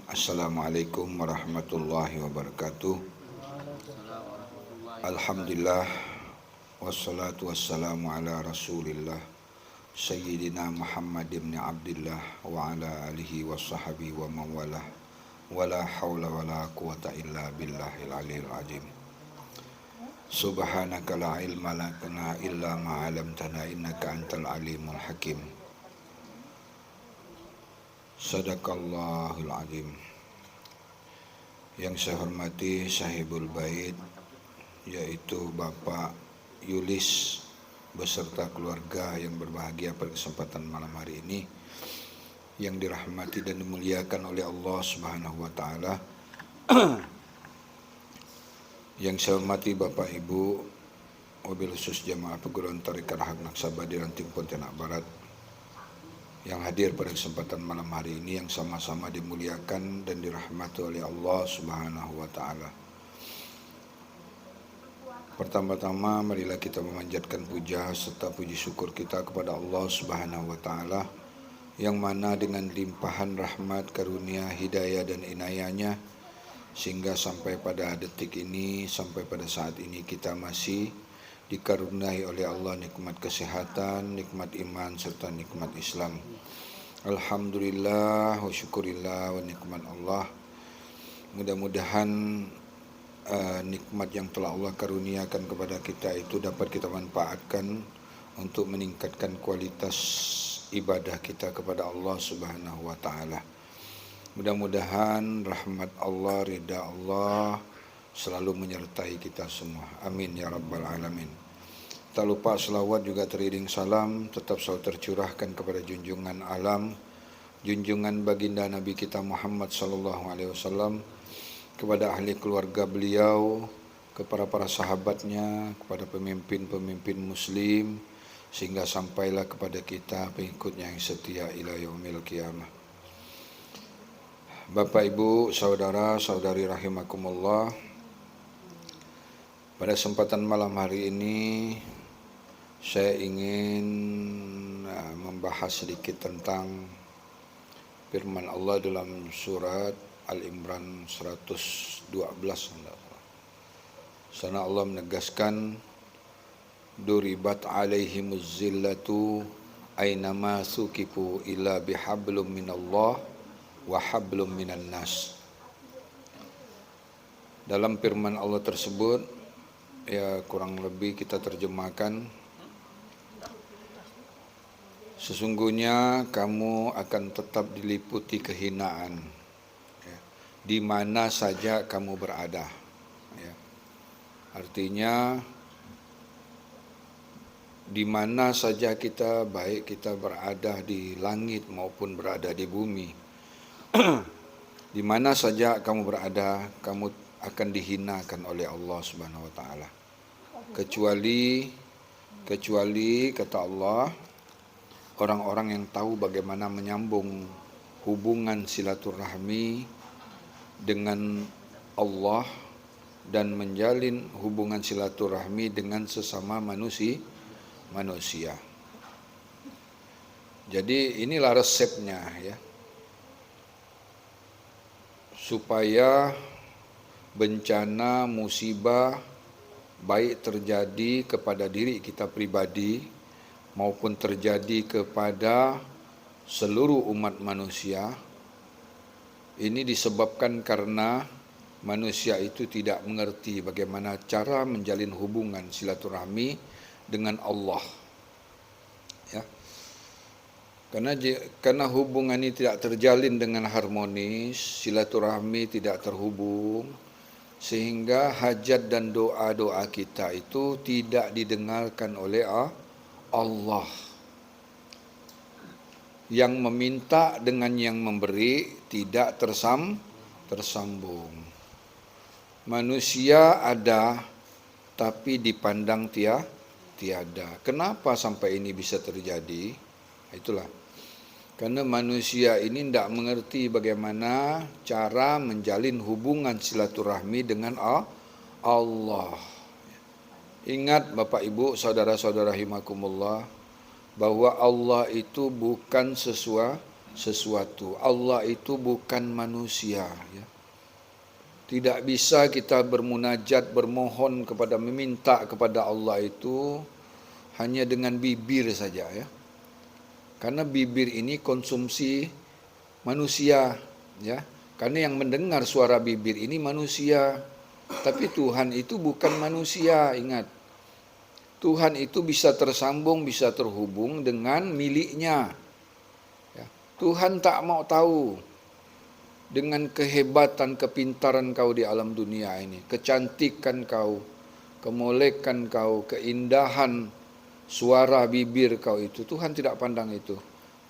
Assalamualaikum warahmatullahi wabarakatuh. Alhamdulillah wassalatu wassalamu ala rasulillah Sayyidina Muhammad ibn Abdullah wa ala alihi wa sahbihi wa mawalah wala hawla wala quwata illa billahil aliyil azim. Subhanaka la ilma lana illa ma 'allamtana innaka antal alimul hakim. Sadaqallahul azim. Yang saya hormati sahibul bait, yaitu Bapak Yulis beserta keluarga yang berbahagia pada kesempatan malam hari ini, yang dirahmati dan dimuliakan oleh Allah Subhanahu wa taala. Yang saya hormati Bapak Ibu, wabil khusus jamaah perguruan tarekat Haq Naksabandi Ranting Pontianak Barat yang hadir pada kesempatan malam hari ini, yang sama-sama dimuliakan dan dirahmati oleh Allah Subhanahu wa taala. Pertama-tama marilah kita memanjatkan puja serta puji syukur kita kepada Allah Subhanahu wa taala, yang mana dengan limpahan rahmat, karunia, hidayah dan inayahnya sehingga sampai pada detik ini, sampai pada saat ini kita masih dikaruniai oleh Allah nikmat kesehatan, nikmat iman serta nikmat Islam. Alhamdulillah wa syukurillah wa nikmat Allah. Mudah-mudahan nikmat yang telah Allah karuniakan kepada kita itu dapat kita manfaatkan untuk meningkatkan kualitas ibadah kita kepada Allah Subhanahu wa taala. Mudah-mudahan rahmat Allah, ridha Allah selalu menyertai kita semua. Amin ya rabbal alamin. Tak lupa selawat juga teriring salam tetap selalu tercurahkan kepada junjungan alam, junjungan baginda Nabi kita Muhammad sallallahu alaihi wasallam, kepada ahli keluarga beliau, kepada para sahabatnya, kepada pemimpin-pemimpin muslim, sehingga sampailah kepada kita pengikutnya yang setia ila yaumil qiyamah. Bapak Ibu, saudara saudari rahimakumullah, pada kesempatan malam hari ini saya ingin membahas sedikit tentang firman Allah dalam surat Al-Imran 112. Sana Allah menegaskan, duribat alaihimuz zillatu ainama sukifu illa bihablum minallah wa hablum minan nas. Dalam firman Allah tersebut, ya kurang lebih kita terjemahkan, sesungguhnya kamu akan tetap diliputi kehinaan ya, di mana saja kamu berada ya. Artinya di mana saja kita, baik kita berada di langit maupun berada di bumi, di mana saja kamu berada, kamu akan dihinakan oleh Allah Subhanahu wa taala. Kecuali kata Allah, orang-orang yang tahu bagaimana menyambung hubungan silaturahmi dengan Allah dan menjalin hubungan silaturahmi dengan sesama manusia. Jadi inilah resepnya ya, supaya bencana musibah baik terjadi kepada diri kita pribadi maupun terjadi kepada seluruh umat manusia, ini disebabkan karena manusia itu tidak mengerti bagaimana cara menjalin hubungan silaturahmi dengan Allah ya. Karena hubungan ini tidak terjalin dengan harmonis, silaturahmi tidak terhubung, sehingga hajat dan doa-doa kita itu tidak didengarkan oleh Allah. Yang meminta dengan yang memberi tidak tersambung. Manusia ada tapi dipandang tiada. Kenapa sampai ini bisa terjadi? Itulah. Karena manusia ini tidak mengerti bagaimana cara menjalin hubungan silaturahmi dengan Allah. Ingat Bapak Ibu, saudara-saudara rahimakumullah, bahwa Allah itu bukan sesuatu. Allah itu bukan manusia, ya. Tidak bisa kita bermunajat, bermohon kepada, meminta kepada Allah itu hanya dengan bibir saja, ya. Karena bibir ini konsumsi manusia, ya. Karena yang mendengar suara bibir ini manusia. Tapi Tuhan itu bukan manusia, ingat. Tuhan itu bisa tersambung, bisa terhubung dengan miliknya. Ya. Tuhan tak mau tahu dengan kehebatan, kepintaran kau di alam dunia ini, kecantikan kau, kemolekan kau, keindahan suara bibir kau itu. Tuhan tidak pandang itu.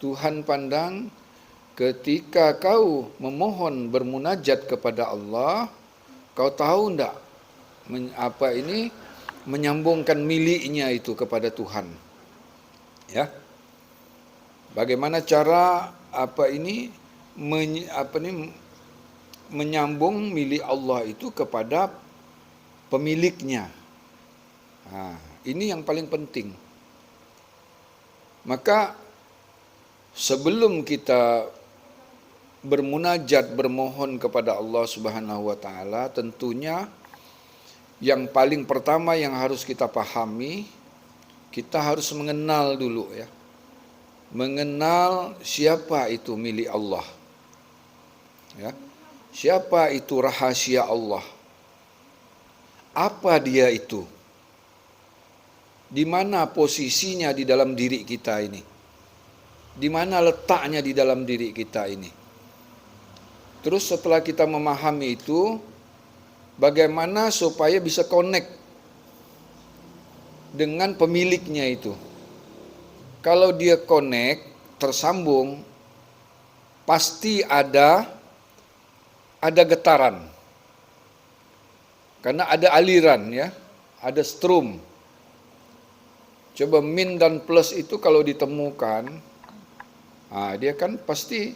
Tuhan pandang ketika kau memohon, bermunajat kepada Allah, kau tahu enggak menyambungkan miliknya itu kepada Tuhan. Ya. Bagaimana cara menyambung milik Allah itu kepada pemiliknya. Ini yang paling penting. Maka sebelum kita bermunajat, bermohon kepada Allah Subhanahu wa taala, tentunya yang paling pertama yang harus kita pahami, kita harus mengenal dulu, ya. Mengenal siapa itu milik Allah. Ya. Siapa itu rahasia Allah? Apa dia itu? Di mana posisinya di dalam diri kita ini? Di mana letaknya di dalam diri kita ini? Terus setelah kita memahami itu, bagaimana supaya bisa connect dengan pemiliknya itu? Kalau dia connect, tersambung, pasti ada getaran. Karena ada aliran, ya, ada strum. Coba min dan plus itu kalau ditemukan, dia kan pasti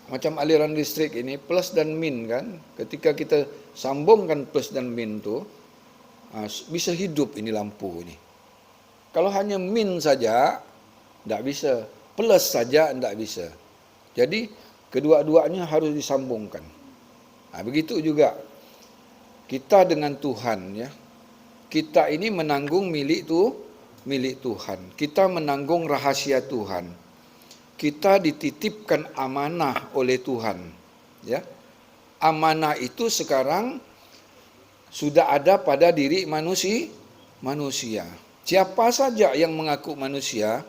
macam aliran listrik ini, plus dan min kan. Ketika kita sambungkan plus dan min itu, bisa hidup ini lampu ini. Kalau hanya min saja, tidak bisa. Plus saja, tidak bisa. Jadi, kedua-duanya harus disambungkan. Begitu juga kita dengan Tuhan, ya. Kita ini menanggung milik Tuhan. Kita menanggung rahasia Tuhan. Kita dititipkan amanah oleh Tuhan, ya. Amanah itu sekarang sudah ada pada diri manusia. Siapa saja yang mengaku manusia,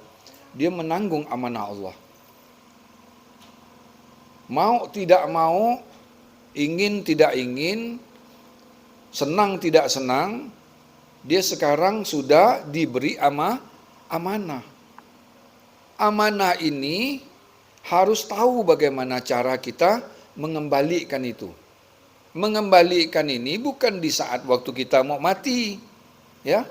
dia menanggung amanah Allah. Mau tidak mau, ingin tidak ingin, senang tidak senang, dia sekarang sudah diberi amanah. Amanah ini harus tahu bagaimana cara kita mengembalikan itu. Mengembalikan ini bukan di saat waktu kita mau mati, ya.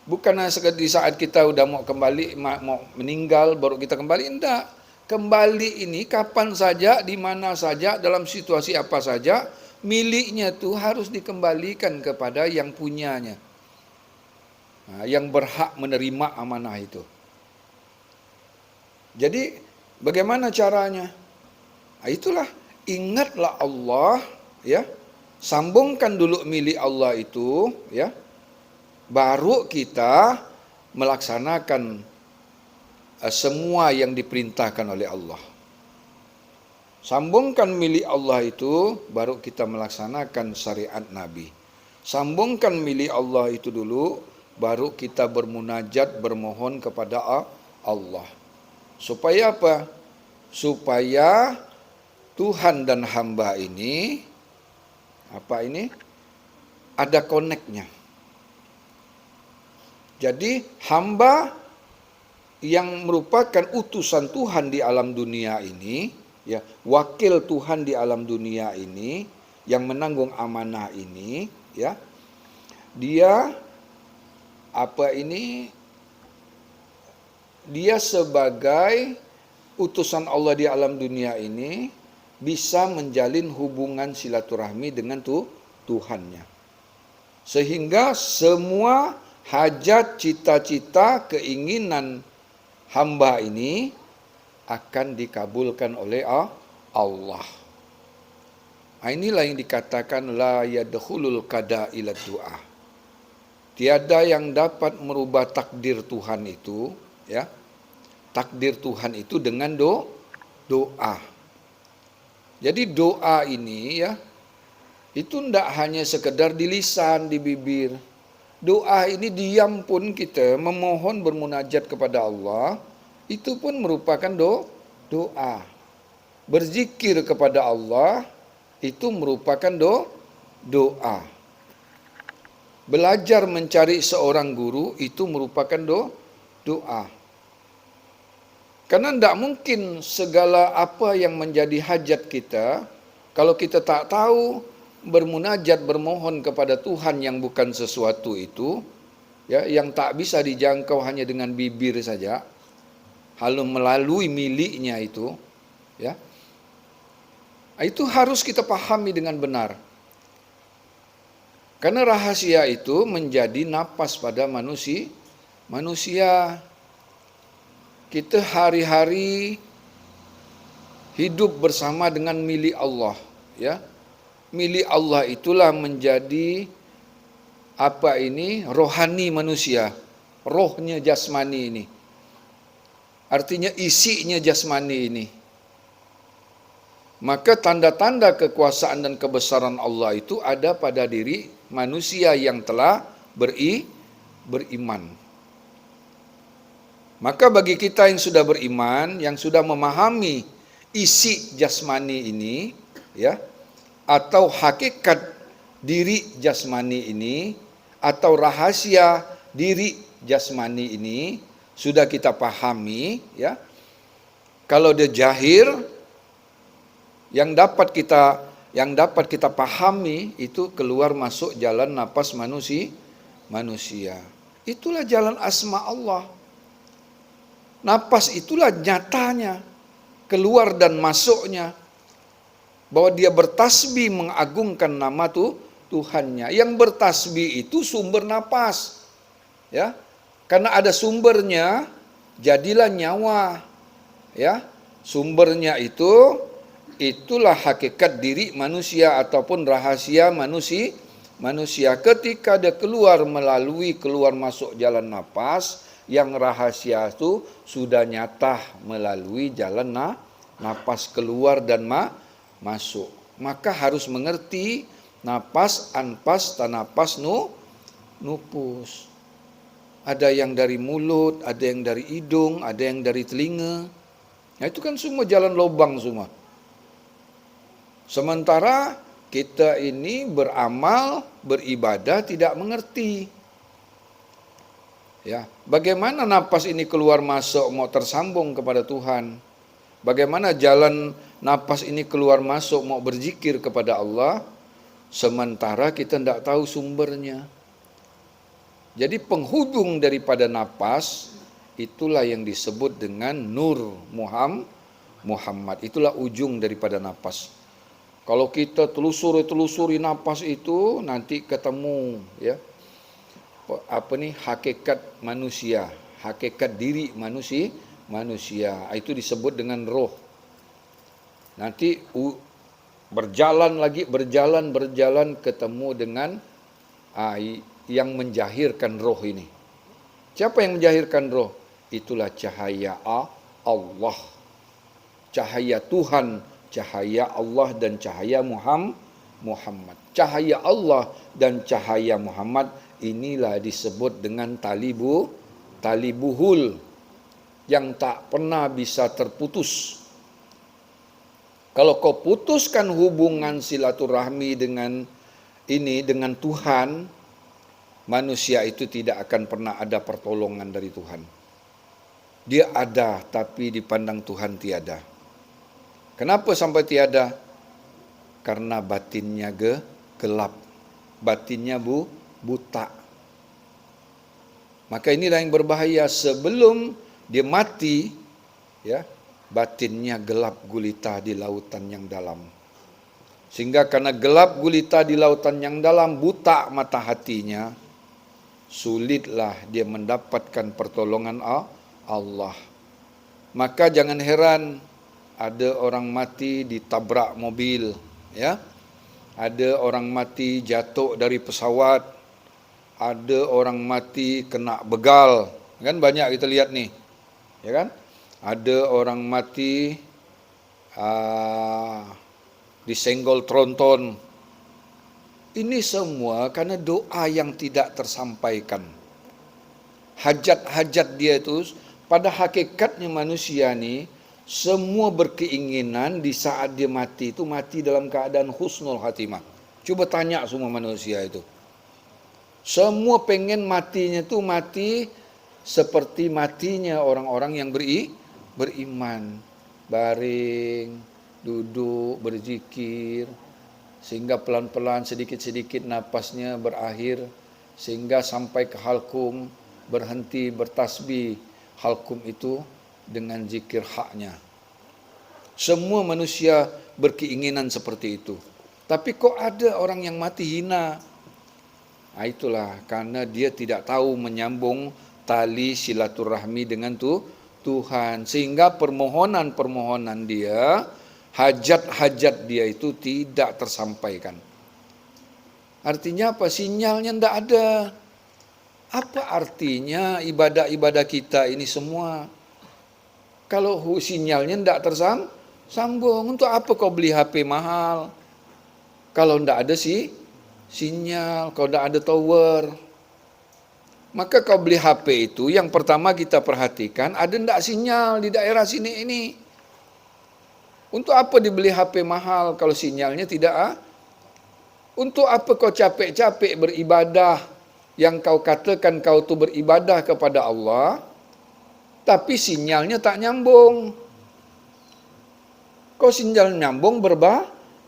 Bukan di saat kita udah mau kembali, mau meninggal baru kita kembali, enggak. Kembali ini kapan saja, di mana saja, dalam situasi apa saja, miliknya itu harus dikembalikan kepada yang punyanya. Yang berhak menerima amanah itu. Jadi bagaimana caranya? Itulah, ingatlah Allah, ya. Sambungkan dulu milik Allah itu, ya. Baru kita melaksanakan semua yang diperintahkan oleh Allah. Sambungkan milik Allah itu, baru kita melaksanakan syariat Nabi. Sambungkan milik Allah itu dulu, baru kita bermunajat, bermohon kepada Allah. Supaya apa? Supaya Tuhan dan hamba ini, ada connect-nya. Jadi hamba yang merupakan utusan Tuhan di alam dunia ini, ya, wakil Tuhan di alam dunia ini, yang menanggung amanah ini, ya, dia dia sebagai utusan Allah di alam dunia ini bisa menjalin hubungan silaturahmi dengan Tuhannya. Sehingga semua hajat, cita-cita, keinginan hamba ini akan dikabulkan oleh Allah. Inilah yang dikatakan la yadkhulul qada ila du'a. Tiada yang dapat merubah takdir Tuhan itu, ya. Takdir Tuhan itu dengan doa. Jadi doa ini ya, itu tidak hanya sekedar di lisan, di bibir. Doa ini diam pun kita memohon bermunajat kepada Allah, itu pun merupakan doa. Berzikir kepada Allah, itu merupakan doa. Belajar mencari seorang guru, itu merupakan doa. Karena tidak mungkin segala apa yang menjadi hajat kita, kalau kita tak tahu bermunajat, bermohon kepada Tuhan yang bukan sesuatu itu, ya, yang tak bisa dijangkau hanya dengan bibir saja, lalu melalui miliknya itu, ya, itu harus kita pahami dengan benar. Karena rahasia itu menjadi napas pada manusia. Kita hari-hari hidup bersama dengan milik Allah, ya. Milik Allah itulah menjadi rohani manusia, rohnya jasmani ini. Artinya isinya jasmani ini. Maka tanda-tanda kekuasaan dan kebesaran Allah itu ada pada diri manusia yang telah beriman. Maka bagi kita yang sudah beriman, yang sudah memahami isi jasmani ini, ya, atau hakikat diri jasmani ini, atau rahasia diri jasmani ini, sudah kita pahami, ya. Kalau dia jahir, yang dapat kita pahami itu keluar masuk jalan napas manusia. Itulah jalan asma Allah. Napas itulah nyatanya, keluar dan masuknya. Bahwa dia bertasbih mengagungkan nama Tuhannya. Yang bertasbih itu sumber napas. Ya. Karena ada sumbernya, jadilah nyawa. Ya. Sumbernya itulah hakikat diri manusia ataupun rahasia manusia. Ketika dia keluar masuk jalan napas, yang rahasia itu sudah nyata melalui jalan napas keluar dan masuk. Maka harus mengerti napas, anpas, tanapas, nupus. Ada yang dari mulut, ada yang dari hidung, ada yang dari telinga. Nah, itu kan semua jalan lubang semua. Sementara kita ini beramal, beribadah tidak mengerti. Ya, bagaimana napas ini keluar masuk mau tersambung kepada Tuhan? Bagaimana jalan napas ini keluar masuk mau berzikir kepada Allah? Sementara kita tidak tahu sumbernya. Jadi penghubung daripada napas itulah yang disebut dengan Nur Muhammad. Itulah ujung daripada napas. Kalau kita telusuri napas itu nanti ketemu, ya, hakikat manusia, hakikat diri manusia. Itu disebut dengan roh. Nanti berjalan ketemu dengan yang menjahirkan roh ini. Siapa yang menjahirkan roh? Itulah cahaya Allah. Cahaya Tuhan, cahaya Allah dan cahaya Muhammad. Cahaya Allah dan cahaya Muhammad inilah disebut dengan tali buhul yang tak pernah bisa terputus. Kalau kau putuskan hubungan silaturahmi dengan Tuhan, manusia itu tidak akan pernah ada pertolongan dari Tuhan. Dia ada tapi dipandang Tuhan tiada. Kenapa sampai tiada? Karena batinnya gelap. Batinnya buta. Maka inilah yang berbahaya. Sebelum dia mati, ya, batinnya gelap gulita di lautan yang dalam. Sehingga karena gelap gulita di lautan yang dalam, buta mata hatinya, sulitlah dia mendapatkan pertolongan Allah. Maka jangan heran ada orang mati ditabrak mobil, ya. Ada orang mati jatuh dari pesawat, ada orang mati kena begal, kan banyak kita lihat nih, ya kan? Ada orang mati disenggol tronton. Ini semua karena doa yang tidak tersampaikan. Hajat-hajat dia itu, pada hakikatnya manusia nih, semua berkeinginan di saat dia mati itu mati dalam keadaan husnul khatimah. Coba tanya semua manusia itu. Semua pengen matinya itu mati seperti matinya orang-orang yang beriman. Baring, duduk, berzikir, sehingga pelan-pelan sedikit-sedikit napasnya berakhir, sehingga sampai ke halkum, berhenti bertasbih halkum itu dengan zikir haknya. Semua manusia berkeinginan seperti itu. Tapi kok ada orang yang mati hina? Nah, itulah karena dia tidak tahu menyambung tali silaturahmi dengan Tuhan. Sehingga permohonan-permohonan dia, hajat-hajat dia itu tidak tersampaikan. Artinya apa? Sinyalnya tidak ada. Apa artinya ibadah-ibadah kita ini semua? Kalau sinyalnya tidak tersambung, untuk apa kau beli HP mahal? Kalau tidak ada sinyal, kalau tidak ada tower. Maka kau beli HP itu, yang pertama kita perhatikan, ada tidak sinyal di daerah sini ini. Untuk apa dibeli HP mahal kalau sinyalnya tidak? Untuk apa kau capek-capek beribadah, yang kau katakan kau tu beribadah kepada Allah, tapi sinyalnya tak nyambung. Kau sinyal nyambung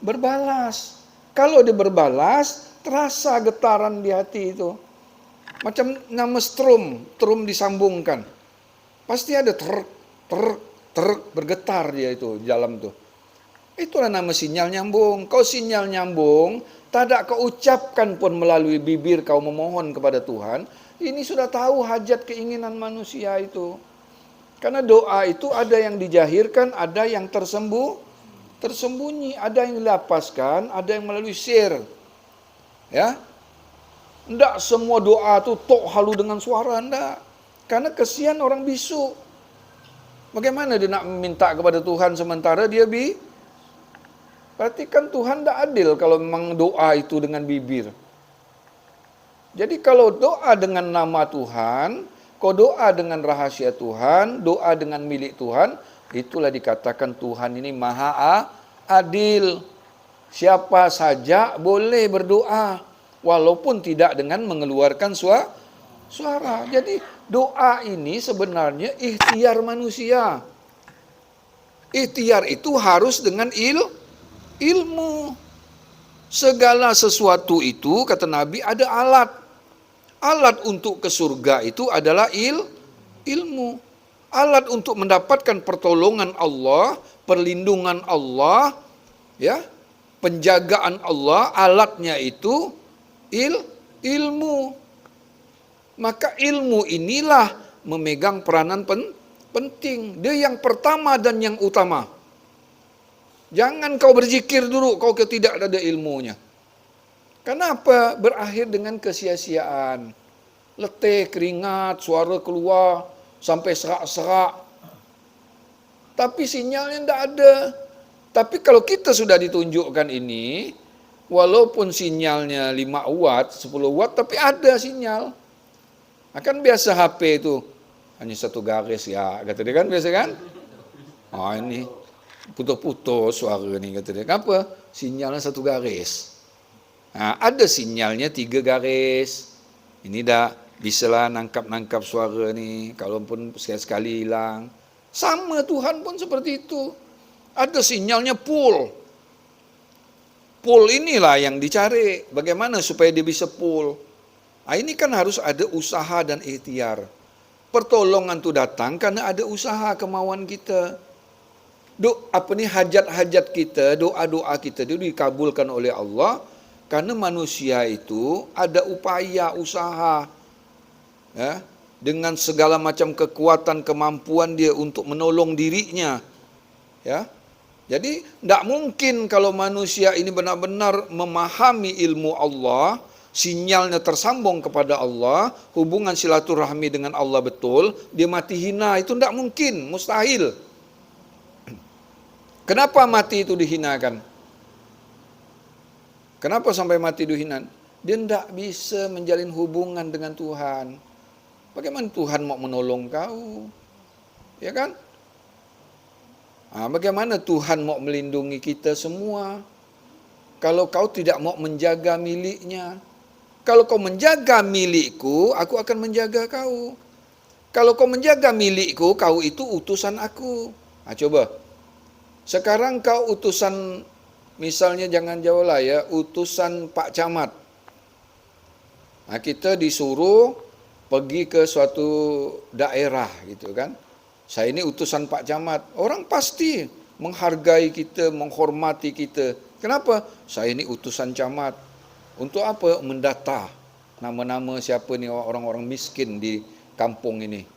berbalas. Kalau dia berbalas, terasa getaran di hati itu. Macam nama strum disambungkan. Pasti ada terk bergetar dia itu di dalam tuh. Itulah nama sinyal nyambung. Kau sinyal nyambung, tak ada kau ucapkan pun melalui bibir kau memohon kepada Tuhan, ini sudah tahu hajat keinginan manusia itu. Karena doa itu ada yang dijahirkan, ada yang tersembunyi, ada yang dilapaskan, ada yang melalui sir. Ya. Enggak semua doa itu tok halu dengan suara, enggak. Karena kesian orang bisu. Bagaimana dia nak minta kepada Tuhan sementara dia Berarti kan Tuhan tidak adil kalau memang doa itu dengan bibir. Jadi kalau doa dengan nama Tuhan, kau doa dengan rahasia Tuhan, doa dengan milik Tuhan, itulah dikatakan Tuhan ini maha adil. Siapa saja boleh berdoa, walaupun tidak dengan mengeluarkan suara. Jadi doa ini sebenarnya ikhtiar manusia. Ikhtiar itu harus dengan ilmu. Segala sesuatu itu, kata Nabi, ada alat. Alat untuk ke surga itu adalah ilmu. Alat untuk mendapatkan pertolongan Allah, perlindungan Allah, ya, penjagaan Allah, alatnya itu ilmu. Maka ilmu inilah memegang peranan penting. Dia yang pertama dan yang utama. Jangan kau berzikir dulu, kau tidak ada ilmunya. Kenapa? Berakhir dengan kesia-siaan. Letih, keringat, suara keluar, sampai serak-serak. Tapi sinyalnya tidak ada. Tapi kalau kita sudah ditunjukkan ini, walaupun sinyalnya 5 watt, 10 watt, tapi ada sinyal. Akan biasa HP itu, hanya 1 garis ya, kata dia kan, biasa kan? Oh ini, putus-putus suara nih, kata dia. Kenapa? Sinyalnya 1 garis. Nah, ada sinyalnya 3 garis. Ini dah bisalah nangkap suara nih, kalaupun sekali-sekali hilang. Sama Tuhan pun seperti itu. Ada sinyalnya full. Full inilah yang dicari. Bagaimana supaya dia bisa full? Nah, ini kan harus ada usaha dan ikhtiar. Pertolongan itu datang karena ada usaha, kemauan kita. Hajat-hajat kita, doa-doa kita itu dikabulkan oleh Allah karena manusia itu ada upaya, usaha. Ya, dengan segala macam kekuatan, kemampuan dia untuk menolong dirinya. Ya. Jadi tidak mungkin kalau manusia ini benar-benar memahami ilmu Allah, sinyalnya tersambung kepada Allah, hubungan silaturahmi dengan Allah betul, dia mati hina, itu tidak mungkin, mustahil. Kenapa mati itu dihinakan? Kenapa sampai mati dihina? Dia tidak bisa menjalin hubungan dengan Tuhan. Bagaimana Tuhan mau menolong kau? Ya kan? Bagaimana Tuhan mau melindungi kita semua? Kalau kau tidak mau menjaga miliknya. Kalau kau menjaga milikku, aku akan menjaga kau. Kalau kau menjaga milikku, kau itu utusan aku. Coba. Sekarang kau utusan, misalnya jangan jauh lah ya, utusan Pak Camat. Kita disuruh pergi ke suatu daerah gitu kan. Saya ini utusan Pak Camat. Orang pasti menghargai kita, menghormati kita. Kenapa? Saya ini utusan camat. Untuk apa? Mendata nama-nama siapa ni orang-orang miskin di kampung ini.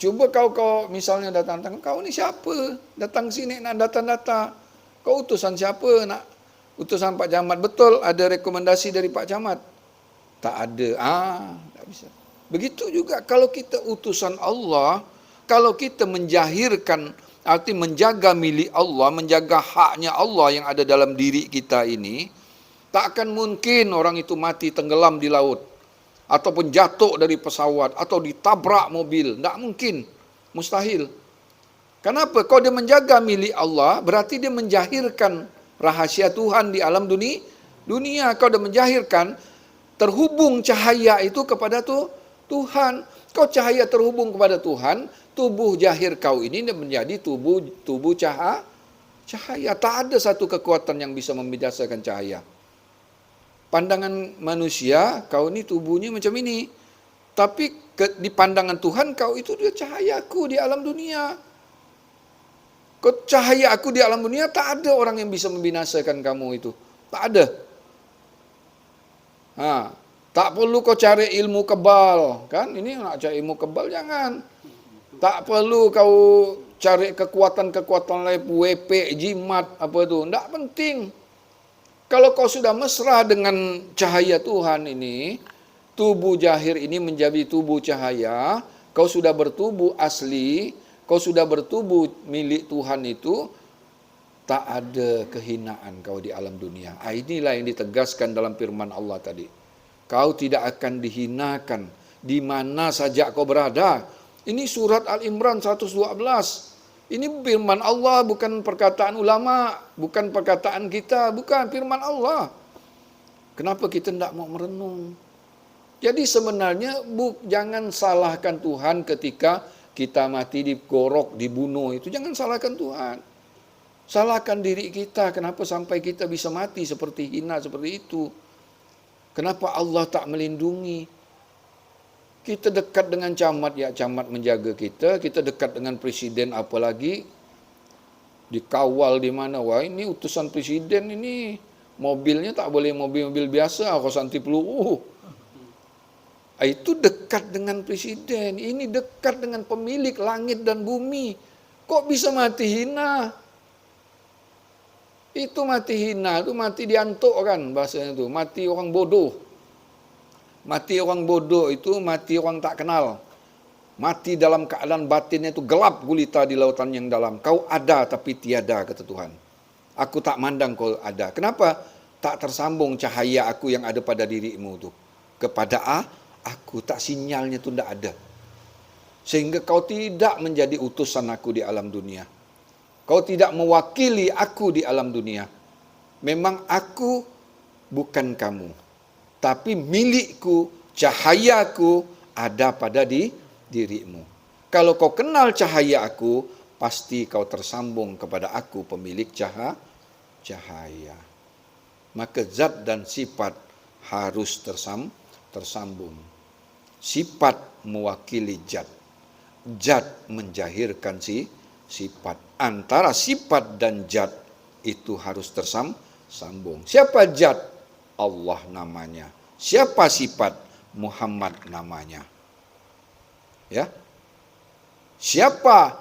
Cuba kau misalnya datang, kau ni siapa? Datang sini nak data-data. Kau utusan siapa? Nak utusan Pak Camat. Betul ada rekomendasi dari Pak Camat? Tak ada. Tak bisa. Begitu juga kalau kita utusan Allah, kalau kita menjahirkan, arti menjaga milik Allah, menjaga haknya Allah yang ada dalam diri kita ini, tak akan mungkin orang itu mati tenggelam di laut, ataupun jatuh dari pesawat, atau ditabrak mobil. Tak mungkin, mustahil. Kenapa? Kalau dia menjaga milik Allah, berarti dia menjahirkan rahasia Tuhan di alam dunia. Kalau dia menjahirkan, terhubung cahaya itu kepada Tuhan. Kau cahaya terhubung kepada Tuhan, tubuh jahir kau ini menjadi tubuh cahaya. Tak ada satu kekuatan yang bisa membinasakan cahaya. Pandangan manusia, kau ini tubuhnya macam ini. Tapi di pandangan Tuhan, kau itu dia cahayaku di alam dunia. Kau cahaya aku di alam dunia, tak ada orang yang bisa membinasakan kamu itu. Tak ada. Tak perlu kau cari ilmu kebal, kan? Ini nak cari ilmu kebal, jangan. Tak perlu kau cari kekuatan-kekuatan lain, WP, jimat, apa itu. Tak penting. Kalau kau sudah mesra dengan cahaya Tuhan ini, tubuh jahir ini menjadi tubuh cahaya, kau sudah bertubuh asli, kau sudah bertubuh milik Tuhan itu, tak ada kehinaan kau di alam dunia. Inilah yang ditegaskan dalam firman Allah tadi. Kau tidak akan dihinakan di mana saja kau berada. Ini surat Al-Imran 112. Ini firman Allah, bukan perkataan ulama, bukan perkataan kita, bukan firman Allah. Kenapa kita tidak mau merenung? Jadi sebenarnya jangan salahkan Tuhan ketika kita mati digorok, dibunuh. Itu jangan salahkan Tuhan. Salahkan diri kita, kenapa sampai kita bisa mati seperti hina seperti itu. Kenapa Allah tak melindungi? Kita dekat dengan camat, ya camat menjaga kita. Kita dekat dengan presiden, apalagi dikawal di mana. Wah, ini utusan presiden ini. Mobilnya tak boleh mobil-mobil biasa, kosanti peluru. Itu dekat dengan presiden. Ini dekat dengan pemilik langit dan bumi. Kok bisa mati hina? Itu mati hina, itu mati diantuk kan bahasanya itu. Mati orang bodoh. Mati orang bodoh itu mati orang tak kenal. Mati dalam keadaan batinnya itu gelap gulita di lautan yang dalam. Kau ada tapi tiada, kata Tuhan. Aku tak mandang kau ada. Kenapa? Tak tersambung cahaya aku yang ada pada dirimu itu. Kepada aku, tak sinyalnya itu tidak ada. Sehingga kau tidak menjadi utusan aku di alam dunia. Kau tidak mewakili aku di alam dunia. Memang aku bukan kamu. Tapi milikku, cahayaku ada pada dirimu. Kalau kau kenal cahaya aku, pasti kau tersambung kepada aku, pemilik cahaya. Maka zat dan sifat harus tersambung. Sifat mewakili zat. Zat menjahirkan sifat. Antara sifat dan zat itu harus tersambung. Siapa zat? Allah namanya. Siapa sifat? Muhammad namanya. Ya. Siapa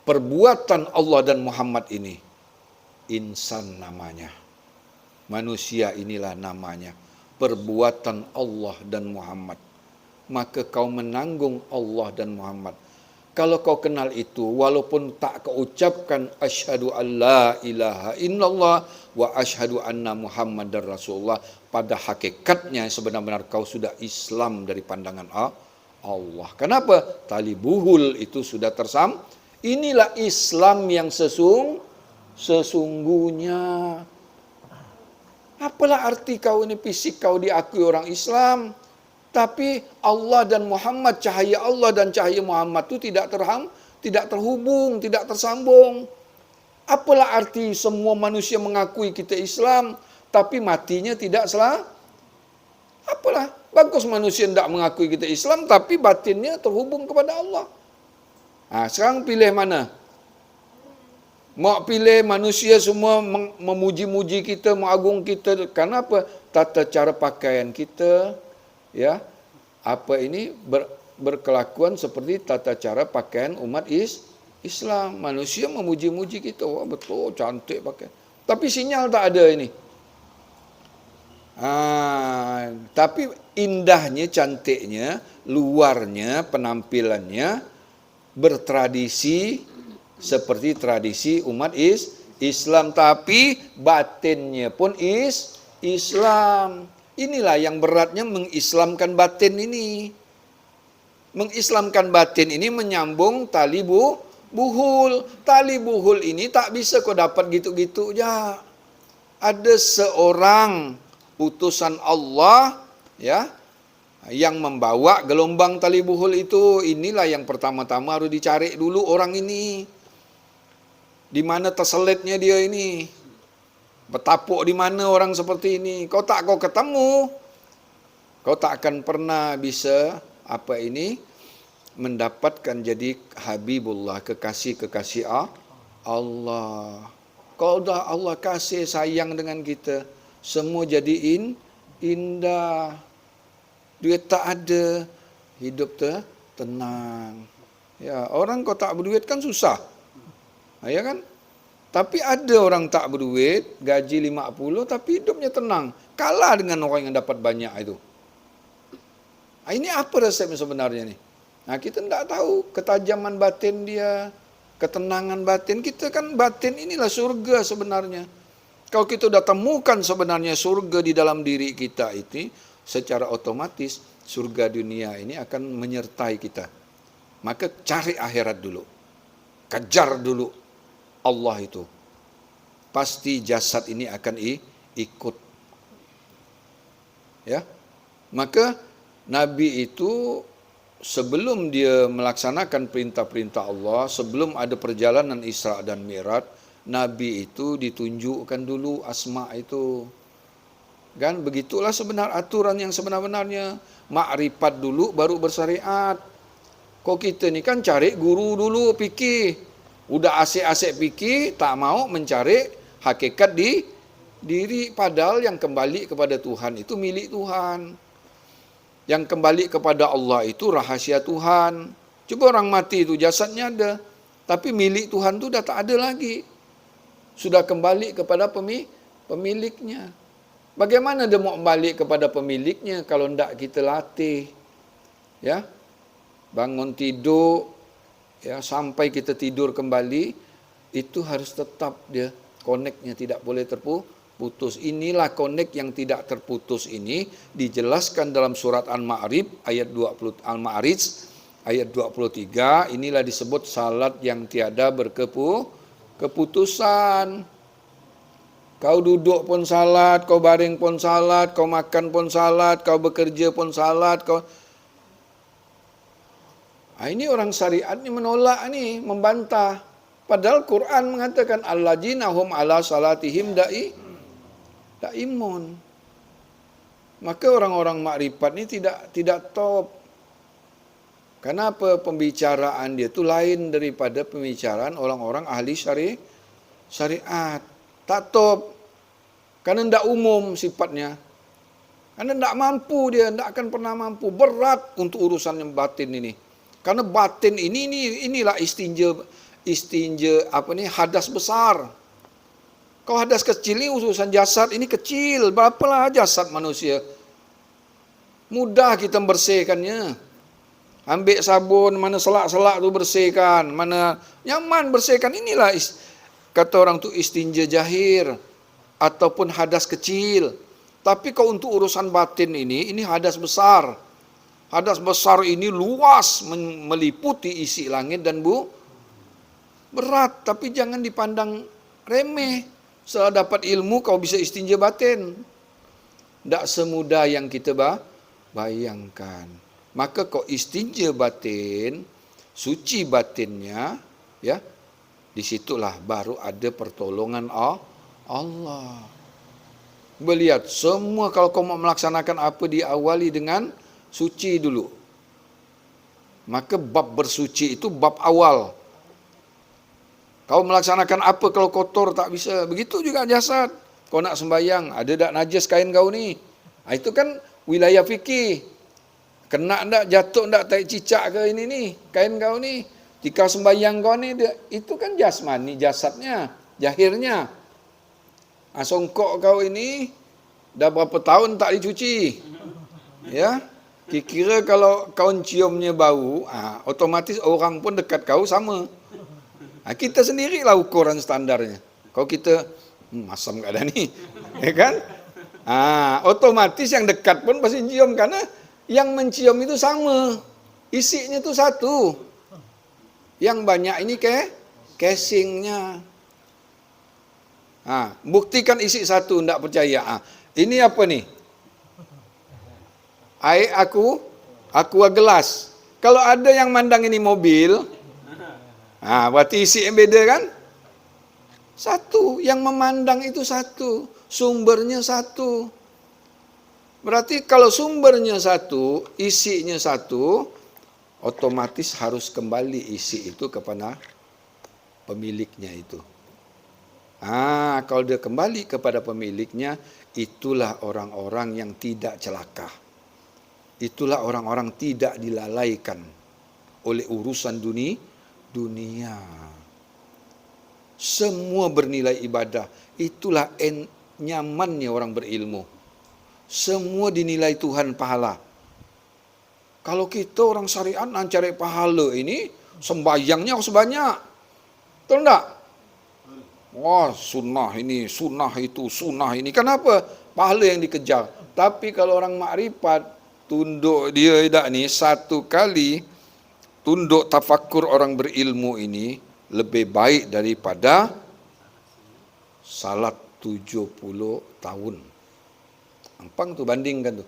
perbuatan Allah dan Muhammad ini? Insan namanya. Manusia inilah namanya. Perbuatan Allah dan Muhammad. Maka kau menanggung Allah dan Muhammad. Kalau kau kenal itu, walaupun tak kau ucapkan asyhadu an la ilaha illallah wa asyhadu anna Muhammadar Rasulullah, pada hakikatnya sebenar-benar kau sudah Islam dari pandangan Allah. Kenapa? Tali buhul itu sudah tersam. Inilah Islam yang sesungguhnya. Apalah arti kau ini fisik kau diakui orang Islam, tapi Allah dan Muhammad, cahaya Allah dan cahaya Muhammad itu tidak terhubung, tidak tersambung. Apalah arti semua manusia mengakui kita Islam, tapi matinya tidak salah? Apalah, bagus manusia tidak mengakui kita Islam, tapi batinnya terhubung kepada Allah. Nah, sekarang pilih mana? Mau pilih manusia semua memuji-muji kita, mengagung kita. Kenapa? Tata cara pakaian kita, ya, apa ini berkelakuan seperti tata cara pakaian umat Islam. Manusia memuji-muji kita, wah betul cantik pakaian. Tapi sinyal tak ada ini. Tapi indahnya, cantiknya, luarnya, penampilannya bertradisi seperti tradisi umat Islam, tapi batinnya pun Islam. Inilah yang beratnya mengislamkan batin ini. Mengislamkan batin ini menyambung tali buhul. Tali buhul ini tak bisa kau dapat gitu-gitu aja. Ada seorang utusan Allah, ya, yang membawa gelombang tali buhul itu. Inilah yang pertama-tama harus dicari dulu orang ini. Di mana terselitnya dia ini? Bertapuk di mana orang seperti ini? Kau ketemu, kau tak akan pernah bisa mendapatkan jadi Habibullah, kekasih Allah. Kalau dah Allah kasih sayang dengan kita, semua jadi indah. Duit tak ada, hidup tenang. Ya, orang kau tak berduit kan susah. Ya kan? Tapi ada orang tak berduit, gaji 50 tapi hidupnya tenang. Kalah dengan orang yang dapat banyak itu. Ini apa resepnya sebenarnya nih? Nah, kita tidak tahu ketajaman batin dia, ketenangan batin. Kita kan batin inilah surga sebenarnya. Kalau kita sudah temukan sebenarnya surga di dalam diri kita itu, secara otomatis surga dunia ini akan menyertai kita. Maka cari akhirat dulu. Kejar dulu Allah itu. Pasti jasad ini akan ikut. Ya. Maka Nabi itu sebelum dia melaksanakan perintah-perintah Allah, sebelum ada perjalanan Isra dan Mi'raj, Nabi itu ditunjukkan dulu asma itu. Kan begitulah sebenar aturan yang sebenar-benarnya. Makrifat dulu baru bersyariat. Kok kita ni kan cari guru dulu fikih. Udah asik-asik fikih, tak mau mencari hakikat di diri. Padahal yang kembali kepada Tuhan itu milik Tuhan. Yang kembali kepada Allah itu rahasia Tuhan. Coba orang mati itu jasadnya ada, tapi milik Tuhan itu dah tak ada lagi. Sudah kembali kepada pemiliknya. Bagaimana dia mau kembali kepada pemiliknya kalau tidak kita latih? Ya, bangun tidur, ya, sampai kita tidur kembali, itu harus tetap dia koneknya tidak boleh terputus. Inilah konek yang tidak terputus ini dijelaskan dalam surat Al-Ma'arij ayat 20, Al-Ma'arij ayat 23. Inilah disebut salat yang tiada keputusan. Kau duduk pun salat, kau baring pun salat, kau makan pun salat, kau bekerja pun salat, ini orang syariat ni menolak ni, membantah. Padahal Quran mengatakan alladzina hum ala salatihim daimun. Maka orang-orang makrifat ni tidak top. Kenapa pembicaraan dia tu lain daripada pembicaraan orang-orang ahli syariat? Tak top. Karena tidak umum sifatnya. Karena tidak mampu dia, tidak akan pernah mampu. Berat untuk urusan yang batin ini. Karena batin inilah istinja hadas besar. Kalau hadas kecil ini urusan jasad ini kecil, berapalah jasad manusia. Mudah kita membersihkannya. Ambil sabun, mana selak-selak tu bersihkan, mana nyaman bersihkan. Inilah kata orang tu istinja jahir ataupun hadas kecil. Tapi kalau untuk urusan batin ini hadas besar. Hadas besar ini luas meliputi isi langit dan berat, tapi jangan dipandang remeh. Setelah dapat ilmu kau bisa istinja batin. Tak semudah yang kita bayangkan. Maka kau istinja batin, suci batinnya, ya, disitulah baru ada pertolongan Allah. Melihat semua kalau kau mau melaksanakan apa diawali dengan suci dulu. Maka bab bersuci itu bab awal. Kau melaksanakan apa kalau kotor tak bisa. Begitu juga jasad. Kau nak sembahyang, ada tak najis kain kau ni? Itu kan wilayah fikih. Kena tak, jatuh tak, tai cicak ke ini ni, kain kau ni. Jika sembahyang kau ni, itu kan jasmani, jasadnya, jahirnya. Songkok kau ini, dah berapa tahun tak dicuci. Ya, kira kalau kau ciumnya bau, otomatis orang pun dekat kau sama. Kita sendirilah ukuran standarnya. Kalau kita masam kat dah ni, ya kan? Otomatis yang dekat pun pasti cium karena yang mencium itu sama, isinya itu satu. Yang banyak ini casingnya. Buktikan isi satu, tidak percaya. Ini apa ni? Air aqua gelas. Kalau ada yang mandang ini mobil, berarti isi yang beda kan? Satu, yang memandang itu satu, sumbernya satu. Berarti kalau sumbernya satu, isinya satu, otomatis harus kembali isi itu kepada pemiliknya itu. Kalau dia kembali kepada pemiliknya, itulah orang-orang yang tidak celaka. Itulah orang-orang tidak dilalaikan oleh urusan dunia. Semua bernilai ibadah. Itulah nyamannya orang berilmu. Semua dinilai Tuhan pahala. Kalau kita orang syariat nak cari pahala ini, sembahyangnya harus banyak. Betul tak? Wah, sunnah ini, sunnah itu, sunnah ini. Kenapa? Pahala yang dikejar. Tapi kalau orang makrifat, tunduk dia tak ni, satu kali tunduk tafakur orang berilmu ini lebih baik daripada salat 70 tahun. Ampang tu, bandingkan tu.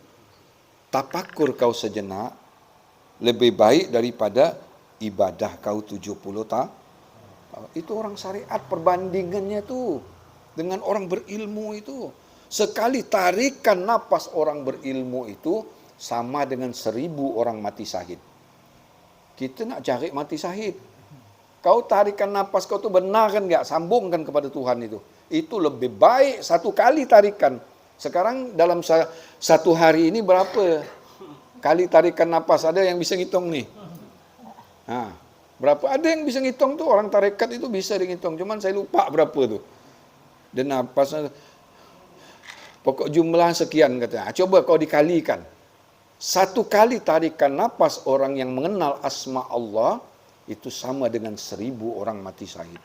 Tafakur kau sejenak lebih baik daripada ibadah kau 70 tahun. Itu orang syariat perbandingannya tu dengan orang berilmu itu. Sekali tarikan napas orang berilmu itu sama dengan 1000 orang mati syahid. Kita nak cari mati syahid. Kau tarikan napas kau tu benar kan enggak? Sambungkan kepada Tuhan itu. Itu lebih baik satu kali tarikan. Sekarang dalam satu hari ini berapa kali tarikan napas? Ada yang bisa ngitung ni? Berapa? Ada yang bisa ngitung tu. Orang tarekat itu bisa dihitung. Cuman saya lupa berapa tu. Dan napas, pokok jumlah sekian katanya. Coba kau dikalikan. Satu kali tarikan napas orang yang mengenal asma Allah, itu sama dengan 1000 orang mati syahid.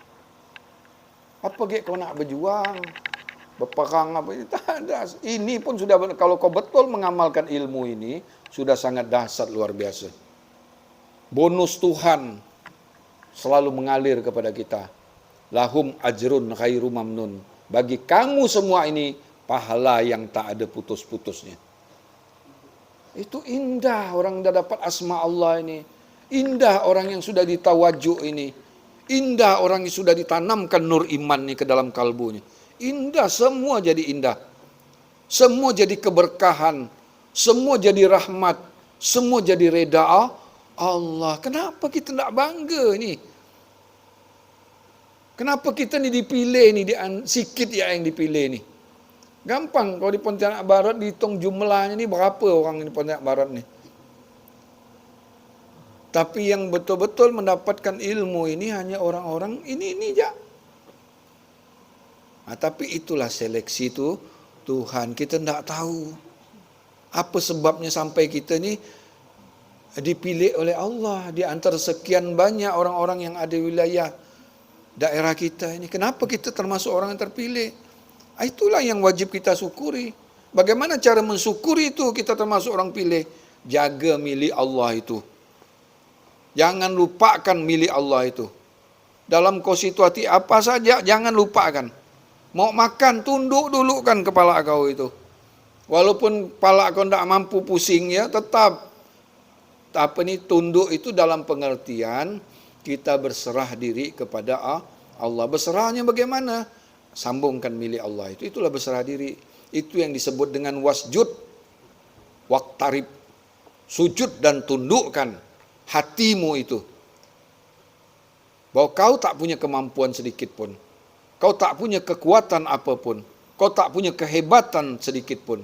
Apa kau nak berjuang? Berperang apa? Tak ada. Ini pun sudah, kalau kau betul mengamalkan ilmu ini, sudah sangat dahsyat luar biasa. Bonus Tuhan selalu mengalir kepada kita. Lahum ajrun ghairu mamnun. Bagi kamu semua ini, pahala yang tak ada putus-putusnya. Itu indah orang dah dapat asma Allah ini. Indah orang yang sudah ditawajuk ini. Indah orang yang sudah ditanamkan nur iman ini ke dalam kalbunya. Indah, semua jadi indah. Semua jadi keberkahan. Semua jadi rahmat. Semua jadi reda Allah. Kenapa kita tak bangga ni? Kenapa kita ni dipilih ni, sikit ya yang dipilih ni? Gampang, kalau di Pontianak Barat dihitung jumlahnya ni berapa orang di Pontianak Barat ni. Tapi yang betul-betul mendapatkan ilmu ini hanya orang-orang ini aja. Tapi itulah seleksi itu Tuhan. Kita tidak tahu apa sebabnya sampai kita ni dipilih oleh Allah di antara sekian banyak orang-orang yang ada di wilayah daerah kita ini. Kenapa kita termasuk orang yang terpilih? Itulah yang wajib kita syukuri. Bagaimana cara mensyukuri itu kita termasuk orang pilih? Jaga milik Allah itu. Jangan lupakan milik Allah itu. Dalam situasi apa saja jangan lupakan. Mau makan, tunduk dulu kan kepala kau itu. Walaupun kepala kau tidak mampu pusing ya, tetap tunduk itu dalam pengertian kita berserah diri kepada Allah. Berserahnya bagaimana? Sambungkan milik Allah itu. Itulah berserah diri. Itu yang disebut dengan wasjud, waqtarib. Sujud dan tundukkan hatimu itu. Bahwa kau tak punya kemampuan sedikit pun. Kau tak punya kekuatan apapun. Kau tak punya kehebatan sedikit pun.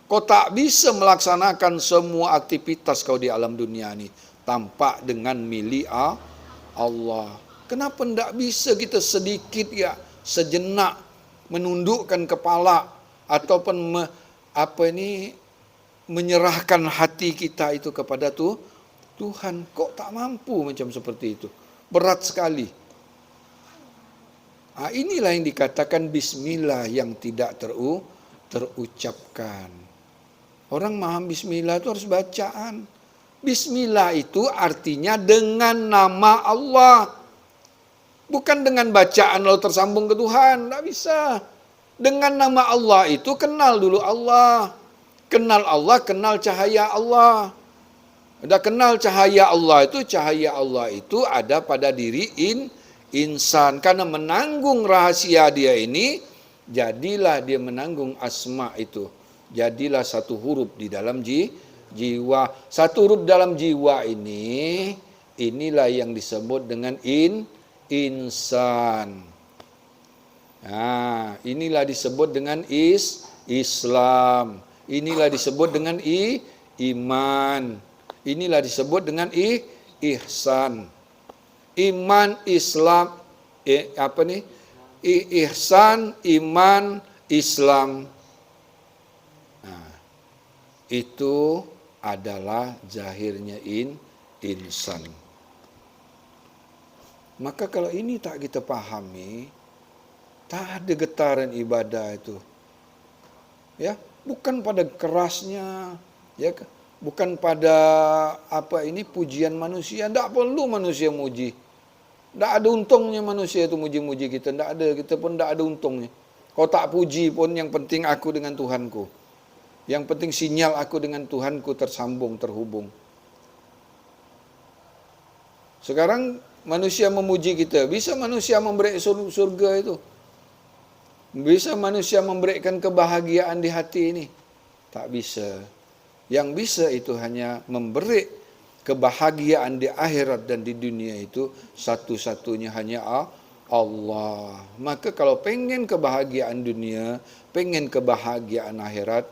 Kau tak bisa melaksanakan semua aktivitas kau di alam dunia ini tanpa dengan milik Allah. Kenapa tidak bisa kita sedikit ya, sejenak menundukkan kepala ataupun menyerahkan hati kita itu kepada Tuhan? Kok tak mampu macam seperti itu? Berat sekali. Inilah yang dikatakan bismillah yang tidak terucapkan. Orang maham bismillah itu harus bacaan. Bismillah itu artinya dengan nama Allah. Bukan dengan bacaan lalu tersambung ke Tuhan. Tidak bisa. Dengan nama Allah itu kenal dulu Allah. Kenal Allah, kenal cahaya Allah. Udah kenal cahaya Allah itu ada pada diri insan. Karena menanggung rahasia dia ini, jadilah dia menanggung asma itu. Jadilah satu huruf di dalam jiwa. Satu huruf dalam jiwa ini, inilah yang disebut dengan insan. Inilah disebut dengan Islam. Inilah disebut dengan iman. Inilah disebut dengan ihsan. Iman, Islam, ihsan, iman, Islam. Itu adalah zahirnya insan. Maka kalau ini tak kita pahami, tak ada getaran ibadah itu. Ya, bukan pada kerasnya, ya, bukan pada pujian manusia. Tidak perlu manusia muji. Tidak ada untungnya manusia itu muji-muji kita. Tidak ada, kita pun tidak ada untungnya. Kau tak puji pun, yang penting aku dengan Tuhanku. Yang penting sinyal aku dengan Tuhanku tersambung, terhubung. Sekarang manusia memuji kita. Bisa manusia memberi surga itu? Bisa manusia memberikan kebahagiaan di hati ini? Tak bisa. Yang bisa itu hanya memberi kebahagiaan di akhirat dan di dunia itu satu-satunya hanya Allah. Maka kalau pengen kebahagiaan dunia, pengen kebahagiaan akhirat,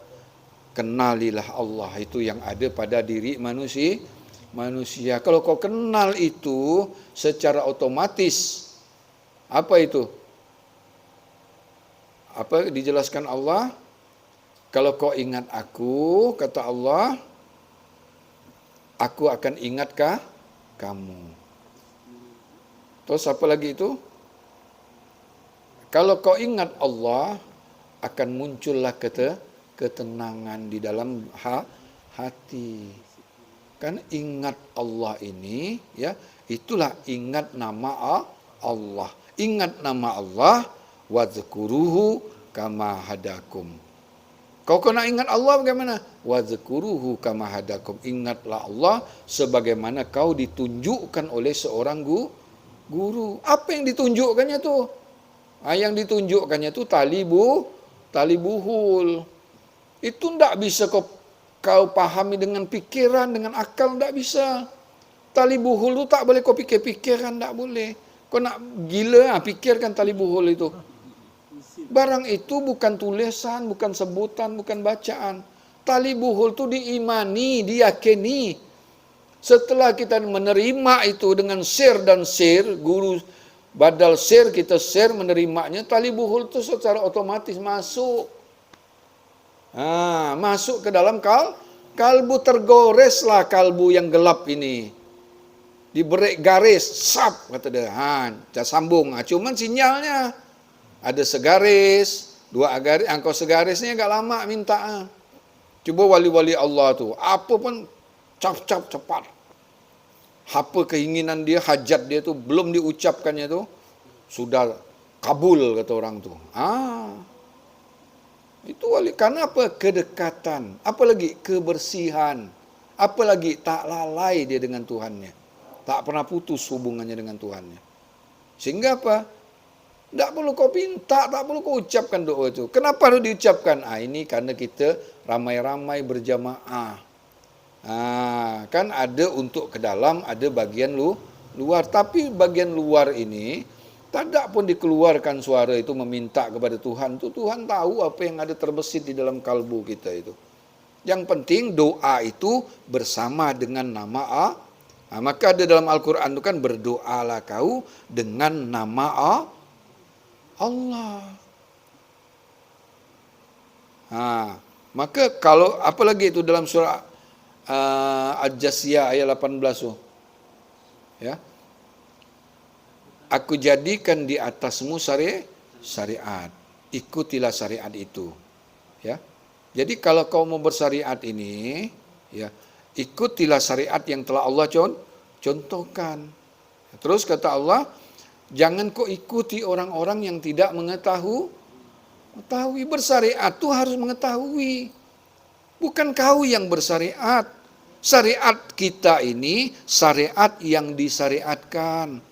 kenalilah Allah itu yang ada pada diri manusia. Kalau kau kenal itu secara otomatis, apa itu? Apa dijelaskan Allah? Kalau kau ingat aku, kata Allah, aku akan ingatkah kamu. Terus apa lagi itu? Kalau kau ingat Allah, akan muncullah ketenangan di dalam hati. Kan ingat Allah ini, ya, itulah ingat nama Allah. Ingat nama Allah, wadzkuruhu kama hadakum. Kau nak ingat Allah bagaimana? Wadzkuruhu kama hadakum. Ingatlah Allah sebagaimana kau ditunjukkan oleh seorang guru. Apa yang ditunjukkannya tu? Yang ditunjukkannya tu tali buhul. Itu tidak bisa kau pahami dengan pikiran, dengan akal, tidak bisa. Tali buhul tu tak boleh kau pikir-pikirkan, tidak boleh. Kau nak gila, pikirkan tali buhul itu. Barang itu bukan tulisan, bukan sebutan, bukan bacaan. Tali buhul tu diimani, diyakini. Setelah kita menerima itu dengan share dan share, guru badal share, kita share menerimanya, tali buhul itu secara otomatis masuk. Masuk ke dalam kalbu, tergoreslah kalbu yang gelap ini. Diberi garis, sap, kata dia. Kita sambung. Cuman sinyalnya ada segaris, 2 garis, engkau segarisnya agak lama minta. Cuba wali-wali Allah tu, apa pun cap-cap cepat. Apa keinginan dia, hajat dia tu belum diucapkannya tu sudah kabul, kata orang tu. Itu wali. Karena apa? Kedekatan. Apalagi kebersihan. Apalagi tak lalai dia dengan Tuhannya. Tak pernah putus hubungannya dengan Tuhannya. Sehingga apa? Tak perlu kau pinta, tak perlu kau ucapkan doa itu. Kenapa harus diucapkan? Ini karena kita ramai-ramai berjamaah. Kan ada untuk ke dalam, ada bagian luar. Tapi bagian luar ini tak pun dikeluarkan suara itu meminta kepada Tuhan. Tuhan tahu apa yang ada terbesit di dalam kalbu kita itu. Yang penting doa itu bersama dengan nama Allah. Maka ada dalam Al-Quran itu kan, berdoalah kau dengan nama Allah. Maka kalau apalagi itu dalam surah Al-Jasiyah ayat 18 tu. Ya. Aku jadikan di atasmu syariat. Ikutilah syariat itu. Ya. Jadi kalau kau mau bersyariat ini, ya, ikutilah syariat yang telah Allah contohkan. Terus kata Allah, jangan kau ikuti orang-orang yang tidak mengetahui. Bersyariat itu harus mengetahui. Bukan kau yang bersyariat. Syariat kita ini syariat yang disyariatkan.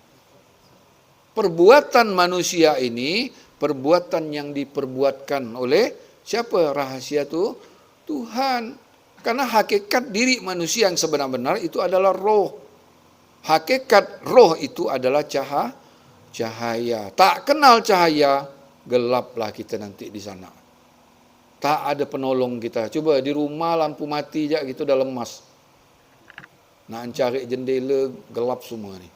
Perbuatan manusia ini perbuatan yang diperbuatkan oleh siapa? Rahasia itu Tuhan. Karena hakikat diri manusia yang sebenar-benar itu adalah roh. Hakikat roh itu adalah cahaya. Tak kenal cahaya, gelaplah kita nanti di sana. Tak ada penolong kita. Coba di rumah lampu mati je gitu dah lemas. Nak cari jendela, gelap semua ni.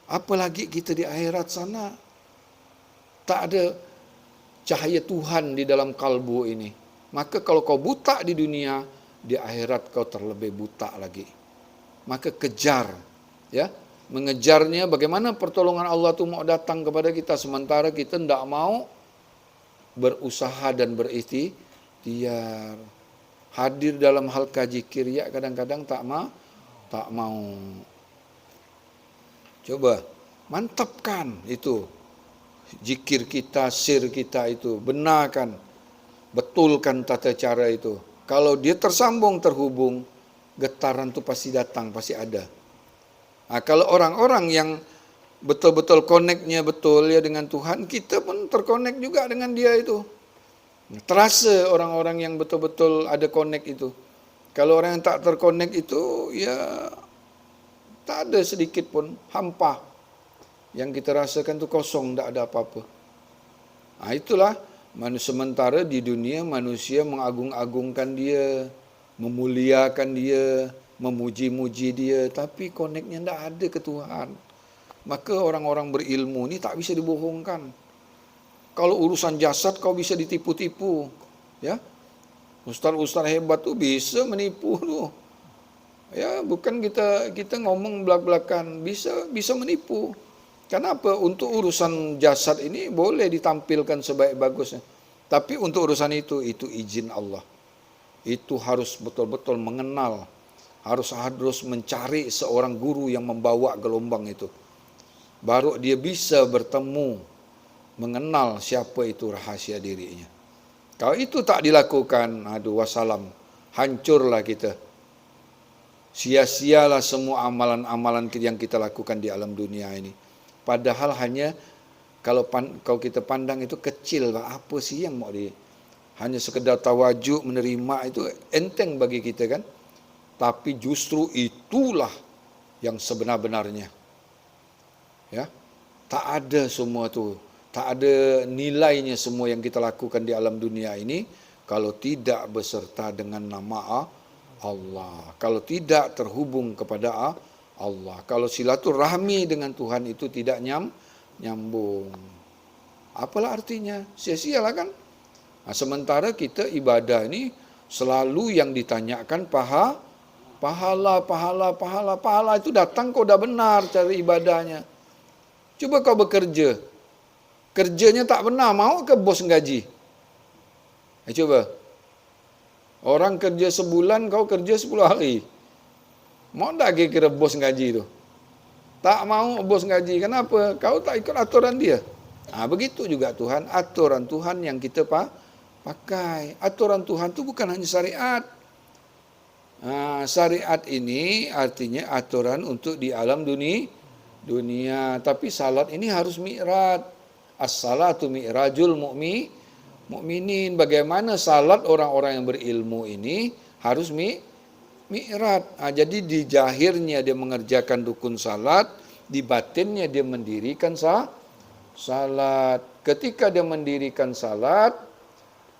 Apalagi kita di akhirat sana. Tak ada cahaya Tuhan di dalam kalbu ini. Maka kalau kau buta di dunia, di akhirat kau terlebih buta lagi. Maka kejar, ya, mengejarnya. Bagaimana pertolongan Allah itu mau datang kepada kita sementara kita tidak mau berusaha dan berikhtiar. Hadir dalam halqa zikir, ya, kadang-kadang tak mau. Coba mantapkan itu zikir kita, sir kita itu, benarkan, betulkan tata cara itu. Kalau dia tersambung, terhubung, getaran itu pasti datang, pasti ada. Kalau orang-orang yang betul-betul connect-nya betul ya dengan Tuhan, kita pun terconnect juga dengan dia itu. Terasa orang-orang yang betul-betul ada connect itu. Kalau orang yang tak terconnect itu, ya tak ada sedikit pun, hampa. Yang kita rasakan itu kosong, tak ada apa-apa. Itulah sementara di dunia manusia mengagung-agungkan dia, memuliakan dia, memuji-muji dia, tapi connect-nya tak ada ke Tuhan. Maka orang-orang berilmu ni tak bisa dibohongkan. Kalau urusan jasad kau bisa ditipu-tipu, ya. Ustaz-ustaz hebat tu bisa menipu tu. Ya, bukan kita ngomong belak-belakan, bisa menipu. Kenapa? Untuk urusan jasad ini boleh ditampilkan sebaik bagusnya. Tapi untuk urusan itu izin Allah. Itu harus betul-betul mengenal. Harus mencari seorang guru yang membawa gelombang itu. Baru dia bisa bertemu, mengenal siapa itu rahasia dirinya. Kalau itu tak dilakukan, wassalam, hancurlah kita. Sia-sialah semua amalan-amalan yang kita lakukan di alam dunia ini. Padahal hanya kalau kita pandang itu kecil, apa sih yang mau hanya sekedar tawajuk, menerima itu enteng bagi kita kan. Tapi justru itulah yang sebenar-benarnya. Ya. Tak ada semua tu, tak ada nilainya semua yang kita lakukan di alam dunia ini kalau tidak beserta dengan nama Allah. Kalau tidak terhubung kepada Allah. Kalau silaturahmi dengan Tuhan itu tidak nyambung. Apalah artinya? Sia-sialah kan? Nah, sementara kita ibadah ini selalu yang ditanyakan pahala itu datang kau dah benar cara ibadahnya. Coba kau bekerja. Kerjanya tak benar, mau ke bos gaji? Coba. Orang kerja sebulan, kau kerja 10 hari. Mau tak kira bos gaji tu? Tak mau bos gaji. Kenapa? Kau tak ikut aturan dia. Begitu juga Tuhan. Aturan Tuhan yang kita pakai. Aturan Tuhan tu bukan hanya syariat. Syariat ini artinya aturan untuk di alam dunia. Tapi salat ini harus mi'raj. As-salatu mi'rajul mu'minin. Bagaimana salat orang-orang yang berilmu ini harus mi'raj. Jadi di zahirnya dia mengerjakan rukun salat, di batinnya dia mendirikan salat. Ketika dia mendirikan salat,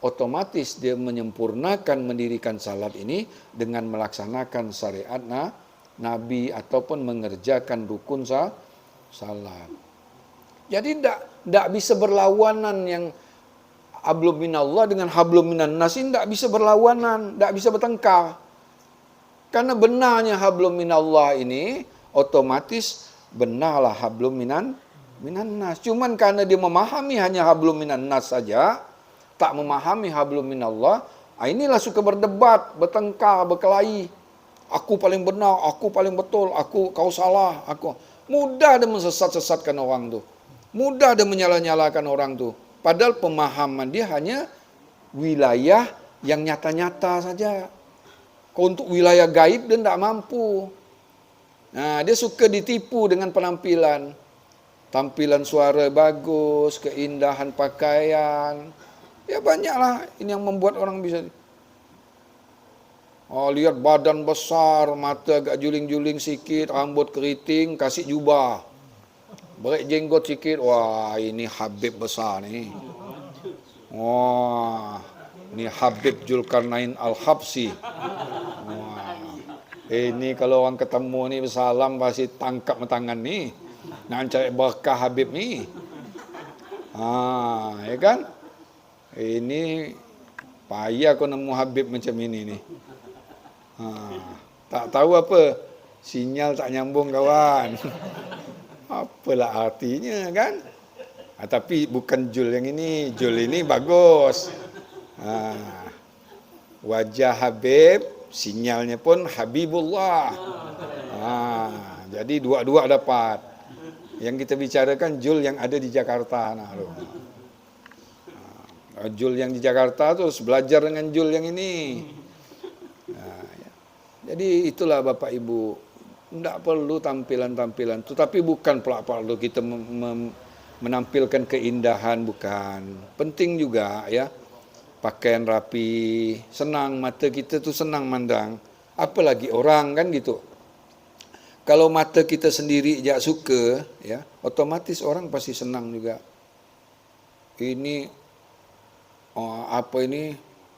otomatis dia menyempurnakan mendirikan salat ini dengan melaksanakan syariat Nabi ataupun mengerjakan rukun salat. Jadi tidak bisa berlawanan yang hablum minallah dengan hablum minan nas ini tidak bisa berlawanan, tidak bisa bertengkar. Karena benarnya hablum minallah ini otomatis benarlah hablum minan nas. Cuman karena dia memahami hanya hablum minan nas saja, tak memahami hablum minallah, inilah suka berdebat, bertengkar, berkelahi. Aku paling benar, aku paling betul, kau salah, aku. Mudah dia mensesat-sesatkan orang tu. Mudah dia menyalah-nyalahkan orang tu. Padahal pemahaman dia hanya wilayah yang nyata-nyata saja. Untuk wilayah gaib dia tidak mampu. Dia suka ditipu dengan penampilan. Tampilan suara bagus, keindahan pakaian. Ya banyaklah ini yang membuat orang bisa. Lihat badan besar, mata agak juling-juling sikit, rambut keriting, kasih jubah. Berik jenggot sikit, wah ini Habib besar ni. Wah, ni Habib Zulkarnain Al-Habsyi. Wah, ini kalau orang ketemu ni bersalam pasti tangkap tangan ni. Nak cari berkah Habib ni. Ya kan? Ini payah kau nemu Habib macam ini ni. Tak tahu apa, sinyal tak nyambung kawan. Apalah artinya kan? Tapi bukan Jul yang ini. Jul ini bagus. Wajah Habib, sinyalnya pun Habibullah. Jadi dua-dua dapat. Yang kita bicarakan Jul yang ada di Jakarta. Jul yang di Jakarta terus belajar dengan Jul yang ini. Jadi itulah Bapak Ibu. Tidak perlu tampilan-tampilan itu, tapi bukan perlu kita menampilkan keindahan, bukan. Penting juga ya, pakaian rapi, senang, mata kita tuh senang mandang. Apalagi orang kan gitu. Kalau mata kita sendiri jak suka, ya, otomatis orang pasti senang juga. Ini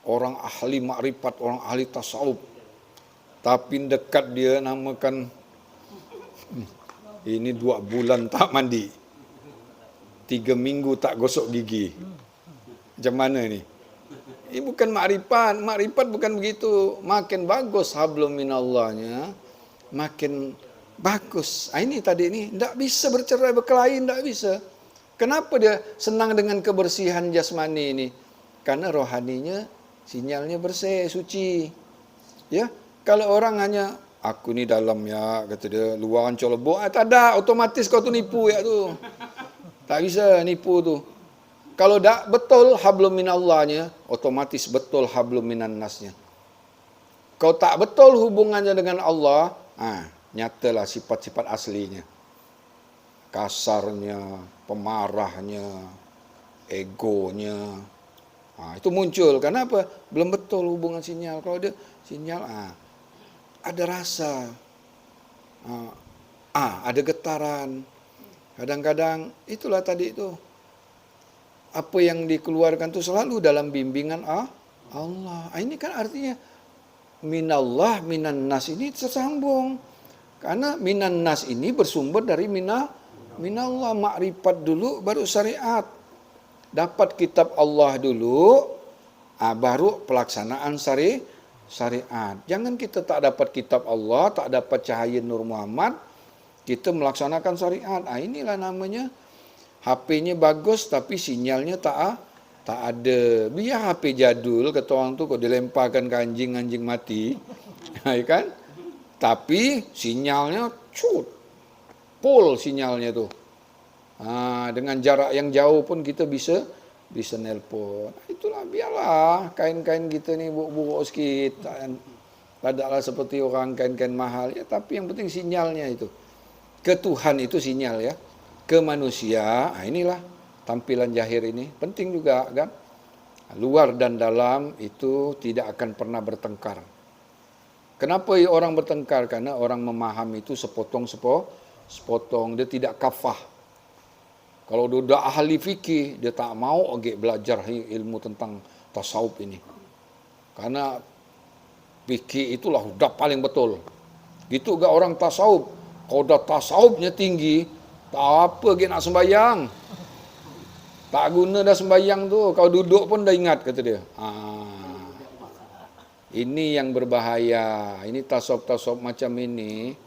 orang ahli makrifat, orang ahli tasawuf. Tapi dekat dia namakan ini 2 bulan tak mandi, 3 minggu tak gosok gigi. Macam mana ni? Ini bukan makrifat. Makrifat bukan begitu. Makin bagus hablum minallahnya, makin bagus. Ini tadi ni tidak bisa bercerai berkelahi, tidak bisa. Kenapa dia senang dengan kebersihan jasmani ini? Karena rohaninya sinyalnya bersih, suci. Ya, kalau orang hanya aku ni dalam ya, kata dia, luaran colobok, tak ada, otomatis kau tu nipu ya tu. Tak bisa nipu tu. Kalau tak betul hablum minallahnya, otomatis betul hablum minan nasnya. Kau tak betul hubungannya dengan Allah, nyatalah sifat-sifat aslinya. Kasarnya, pemarahnya, egonya. Itu muncul. Kenapa? Belum betul hubungan sinyal. Kalau dia sinyal, ada rasa, ada getaran. Kadang-kadang itulah tadi itu. Apa yang dikeluarkan itu selalu dalam bimbingan Allah. Ini kan artinya minallah, minan nas ini tersambung. Karena minan nas ini bersumber dari minallah, makrifat dulu baru syariat. Dapat kitab Allah dulu, baru pelaksanaan syariat. Jangan kita tak dapat kitab Allah, tak dapat cahaya Nur Muhammad, kita melaksanakan syariat. Inilah namanya HP-nya bagus tapi sinyalnya tak ada. Biar HP jadul, kata orang tu, kau dilemparkan ke anjing mati, ya kan? Tapi sinyalnya full sinyalnya tu. Dengan jarak yang jauh pun kita bisa nelpon. Itulah, biarlah kain-kain kita ni buruk-buruk sikit. Tidaklah seperti orang kain-kain mahal ya, tapi yang penting sinyalnya itu. Ke Tuhan itu sinyal ya. Ke manusia, inilah tampilan zahir ini. Penting juga kan. Luar dan dalam itu tidak akan pernah bertengkar. Kenapa orang bertengkar? Karena orang memahami itu sepotong, dia tidak kafah. Kalau dia dah ahli fikih, dia tak mau belajar ilmu tentang tasawuf ini. Karena fikih itulah sudah paling betul. Gitu juga orang tasawuf. Kalau dah tasawufnya tinggi, tak apa nak sembahyang. Tak guna dah sembahyang tu. Kau duduk pun dah ingat, kata dia. Ini yang berbahaya. Ini tasawuf-tasawuf macam ini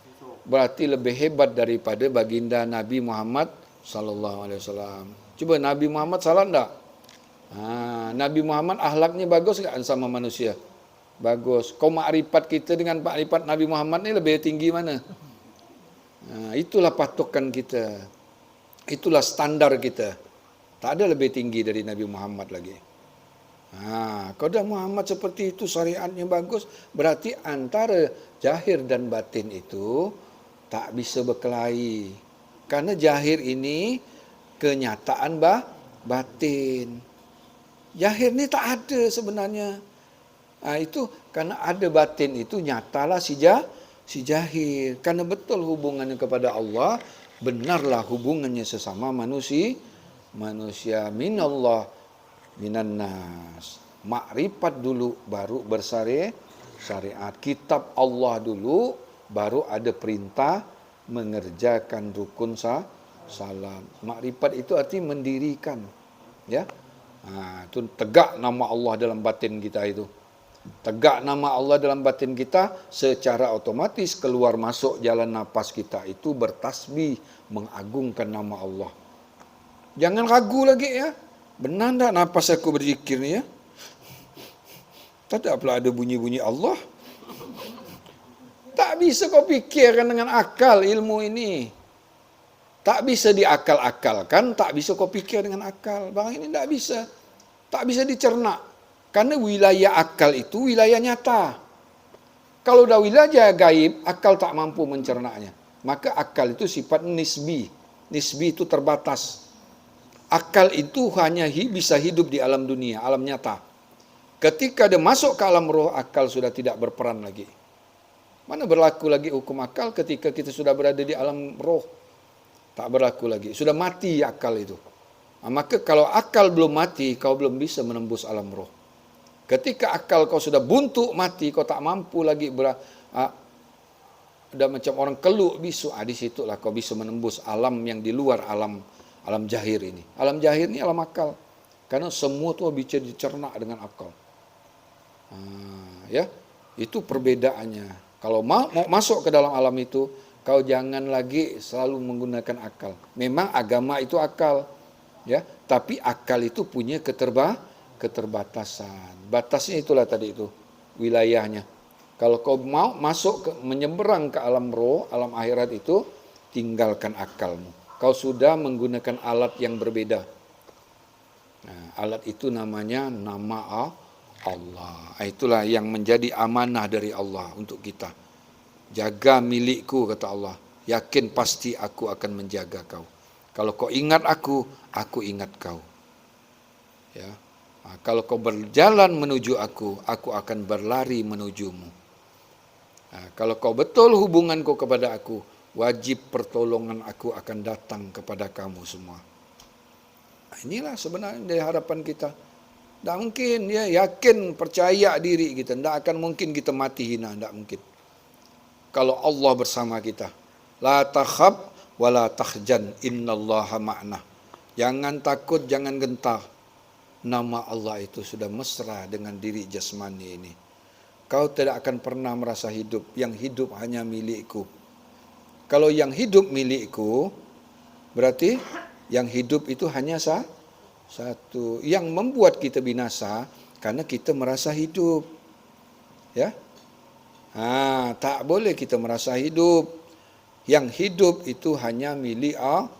berarti lebih hebat daripada baginda Nabi Muhammad sallallahu alaihi wasallam. Cuba Nabi Muhammad salah enggak? Nabi Muhammad akhlaknya bagus enggak sama manusia? Bagus. Kau makrifat kita dengan makrifat Nabi Muhammad ni lebih tinggi mana? Itulah patokan kita. Itulah standar kita. Tak ada lebih tinggi dari Nabi Muhammad lagi. Kalau dah Muhammad seperti itu, syariatnya bagus, berarti antara zahir dan batin itu tak bisa berkelahi. Karena zahir ini kenyataan batin. Zahir ni tak ada sebenarnya. Itu karena ada batin itu nyatalah si zahir. Karena betul hubungannya kepada Allah, benarlah hubungannya sesama manusia. Minallah minan nas. Makrifat dulu baru bersyariat. Kitab Allah dulu baru ada perintah mengerjakan rukun salat. Makrifat itu artinya mendirikan, ya. Itu tegak nama Allah dalam batin kita itu. Tegak nama Allah dalam batin kita, secara otomatis keluar masuk jalan nafas kita itu bertasbih, mengagungkan nama Allah. Jangan ragu lagi ya. Benar tak nafas aku berzikir ni ya? Tak pula ada bunyi-bunyi Allah. Tak bisa kau fikirkan dengan akal ilmu ini. Tak bisa diakal-akalkan, tak bisa kau fikir dengan akal. Barang ini tak bisa. Tak bisa dicerna. Karena wilayah akal itu wilayah nyata. Kalau dah wilayah gaib, akal tak mampu mencernanya. Maka akal itu sifat nisbi. Nisbi itu terbatas. Akal itu hanya bisa hidup di alam dunia, alam nyata. Ketika dia masuk ke alam roh, akal sudah tidak berperan lagi. Mana berlaku lagi hukum akal ketika kita sudah berada di alam roh? Tak berlaku lagi. Sudah mati akal itu. Maka kalau akal belum mati, kau belum bisa menembus alam roh. Ketika akal kau sudah buntu mati, kau tak mampu lagi udah macam orang keluk bisu. Di situlah kau bisa menembus alam yang di luar alam jahir ini. Alam jahir ini alam akal. Karena semua tu bisa dicerna dengan akal. Ya, itu perbedaannya. Kalau mau masuk ke dalam alam itu, kau jangan lagi selalu menggunakan akal. Memang agama itu akal, ya. Tapi akal itu punya keterbatasan. Batasnya itulah tadi itu, wilayahnya. Kalau kau mau masuk menyeberang ke alam roh, alam akhirat itu, tinggalkan akalmu. Kau sudah menggunakan alat yang berbeda. Alat itu namanya nama Allah. Itulah yang menjadi amanah dari Allah untuk kita. Jaga milikku, kata Allah. Yakin pasti aku akan menjaga kau. Kalau kau ingat aku ingat kau. Ya. Kalau kau berjalan menuju aku akan berlari menujumu. Kalau kau betul hubunganku kepada aku, wajib pertolongan aku akan datang kepada kamu semua. Inilah sebenarnya dari harapan kita. Tak mungkin, ya, yakin, percaya diri kita. Tak akan mungkin kita mati hina, tak mungkin. Kalau Allah bersama kita. La takhab wa la takhjan, innallaha ma'na. Jangan takut, jangan gentar. Nama Allah itu sudah mesra dengan diri jasmani ini. Kau tidak akan pernah merasa hidup. Yang hidup hanya milikku. Kalau yang hidup milikku, berarti yang hidup itu hanya satu. Yang membuat kita binasa karena kita merasa hidup. Ya. Tak boleh kita merasa hidup. Yang hidup itu hanya milik Allah.